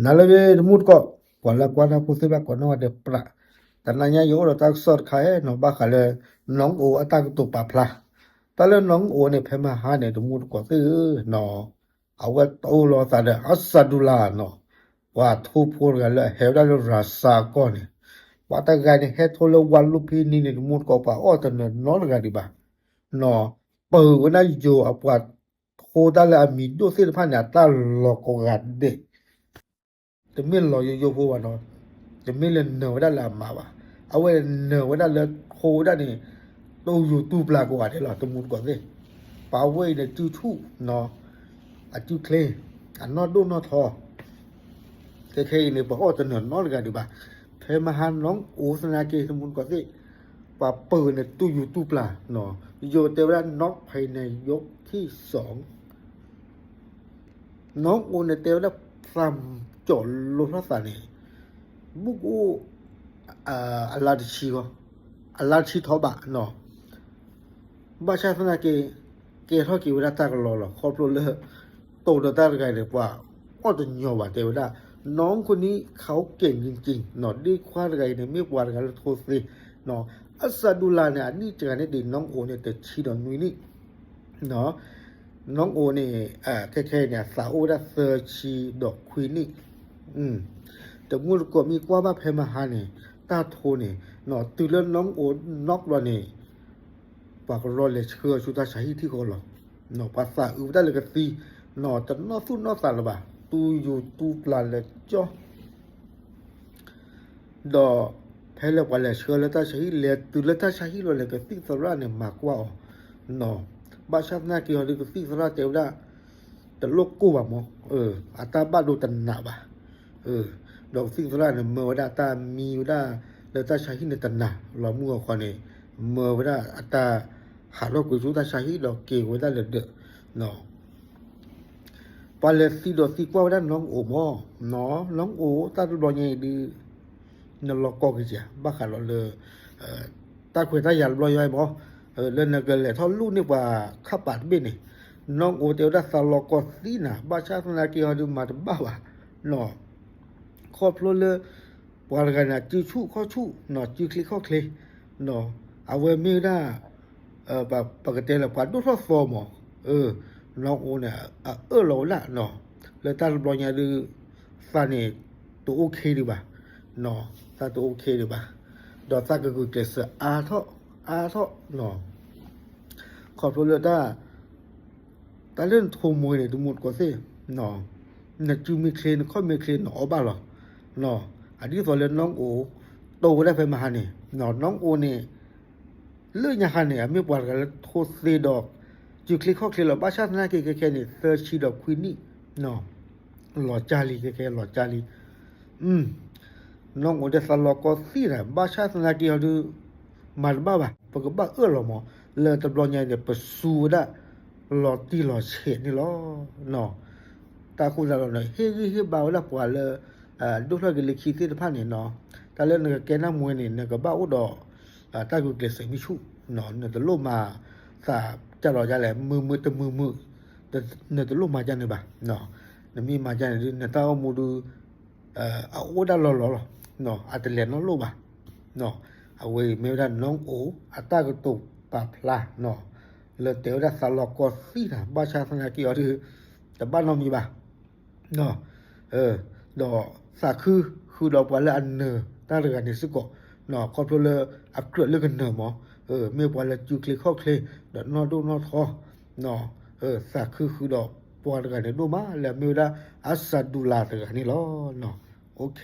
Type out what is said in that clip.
nalave mut ko kwala kwana kusiba kono de pra tananya yo lo tak sot khae no ba khale nong o atak tu pa phla tale nong o ne phema ha ne de mut ko se no awa to lo ta de asadula no wa thu phur ga le he da lo rasa ko ne wa ta ga ne he tho lo wan lu phi ni ne mut ko pa o ta no ga di ba no pu na yo apwa tho da la mi do se pha na ta lo ko ga de te min lo yo ho wa no te min le no da la ma ba awe no da le ho da ni to yu tu pla ko wa de la to mut ko se pa we de tu thu no a tu kle a no do no tho te ke ni ba o ta no ga di ba phe ma han long o sna ke to mut ko se pa pu ne tu yu tu pla no yo te wa nok phai ne yokที่2น้องโอne te wa pham cho lo na sa ne bu ko ala de chi ko ala chi tho ba no ba cha sa na ke tho ki wa ta ko lo kho pro le to da ta ga le kwa o to nyo ba te wa น้องคนนี้เขาเก่งจริงๆเนาะดีควาไกเนี่ยมีกว่ากันโทสิเนาะอัสดุลาเนี่ยนี่จะเนี่ยดิน้องโอเนี่ยแต่ชีดอนนุยนี่เนาะน้องโอเนี่ยแค่ๆเนี่ยสาวดาเซอร์ชีดอกควีนนี่แต่มูลก็มีกว่ามาเพมาหาเนี่ยตาโทเนี่ยเนาะตื่นแล้วน้องโอนอกแล้วเนี่ยปากรอเลยเชื่อชุดาชัยที่เขาหรอเนาะภาษาอื่นได้เลยก็สิเนาะแต่นอสู้นอสารบ่tu yu tu pla le cho do phele wala shole ta shahi le tu le ta shahi lo le ka tik sara ne ma kwa no ba sha na ki ho le ka tik sara te da ta lok ku ba mo ata ba do tan na ba do tik sara ne mo da ta mi da le ta shahi ne tan na lo mu ko ne mo da ata ha lo ku su ta shahi do ke wo da le de noปาเลสิโดสิกว่าด้านน้องโอมอเนาะน้องโอตาดูบ่ใหญ่ดีนลกอกจ้ะบ่ขาดเลยตาคุยตาหยันบ่ย่อยบ่เล่นนักเลยเท่าลูกนี่ว่าขับปาดบินี่น้องโอเตียวดาสลกอสินะบ่ชาสนากีฮอดูมาบ่ว่าเนาะครอบครัวเลยปากันน่ะจิชูข้อชูเนาะจิคลิข้อคลิเนาะเอาไว้มีได้แบบปกติแล้วปาดดูทอฟอร์มน้องโอเนี่ยโลละเนาะแล้วตาบลอยดูซานี่ตัวโอเคดีป่ะเนาะตาตัวโอเคดีป่ะดอกตาก็คือเกษอาเถาะเนาะขอบคุณเลยตาเล่นโทมวยเนี่ยดูหมดก็สิเนาะเนี่ยจูมีเคลนค่อยมีเคลนเนาะบ้าหรอเนาะอันนี้พอเล่นน้องโอโตได้ไปมาเนี่ยเนาะน้องโอเนี่ยเรื่องอย่างเนี่ยไม่ปวดกันแล้วโทษซีดอกจูคลิกข้อคลิกแล้วบ้าชาติหน้าแค่นี่เซอร์ชีดอกควีนนี่เนาะหล่อจาลีแค่หล่อจาลีน้องโอเดสลอกอซี่นะบ้าชาติหน้ากี่เขาดูมาบ้าป่ะปกบ้าหรอหมอเลยตะบลอยเนี่ยประสูได้หล่อตีหล่อเฉดนี่หรอเนาะตาคุณเราหน่อยเฮ้ยเบาละกว่าเลยดูเท่ากับเลขีที่ผ่านเนี่ยเนาะแต่เรื่องเนี่ยแกน้ามวยเนี่ยก็บ้าอุดตากูเกษมิชุเนาะเนี่ยตะโลมาสาจะรอจะแหละมือแต่มือแต่เนี่ยตะลุมาจันเนี่ยบ่เนาะเนี่ยมีมาจันเนี่ยตาเอามูดูเอาโอดาลอเนาะอาจจะเรียนน้องลูกบ่เนาะเอาไว้เมื่อนั้นน้องโออัตาก็ตกปาพลาเนาะแล้วเดี๋ยวได้สลอกอซี่นะบ้าชาสนากี่อ๋อแต่บ้านเรามีบ่เนาะดอกสาคือดอกว่าละอันเนอตาเรื่องนี้สึกเนาะคอนโทรลเลอร์อัปเกรดเรื่องเนอหมอเมื่อวันละจูคลิกข้อคลิกดอกนอดูนอทอเนาะสักคือดอกปวดกันเนี่ยดูมาแล้วเมื่อได้อัสดุลาตกันนี่ล้อเนาะโอเค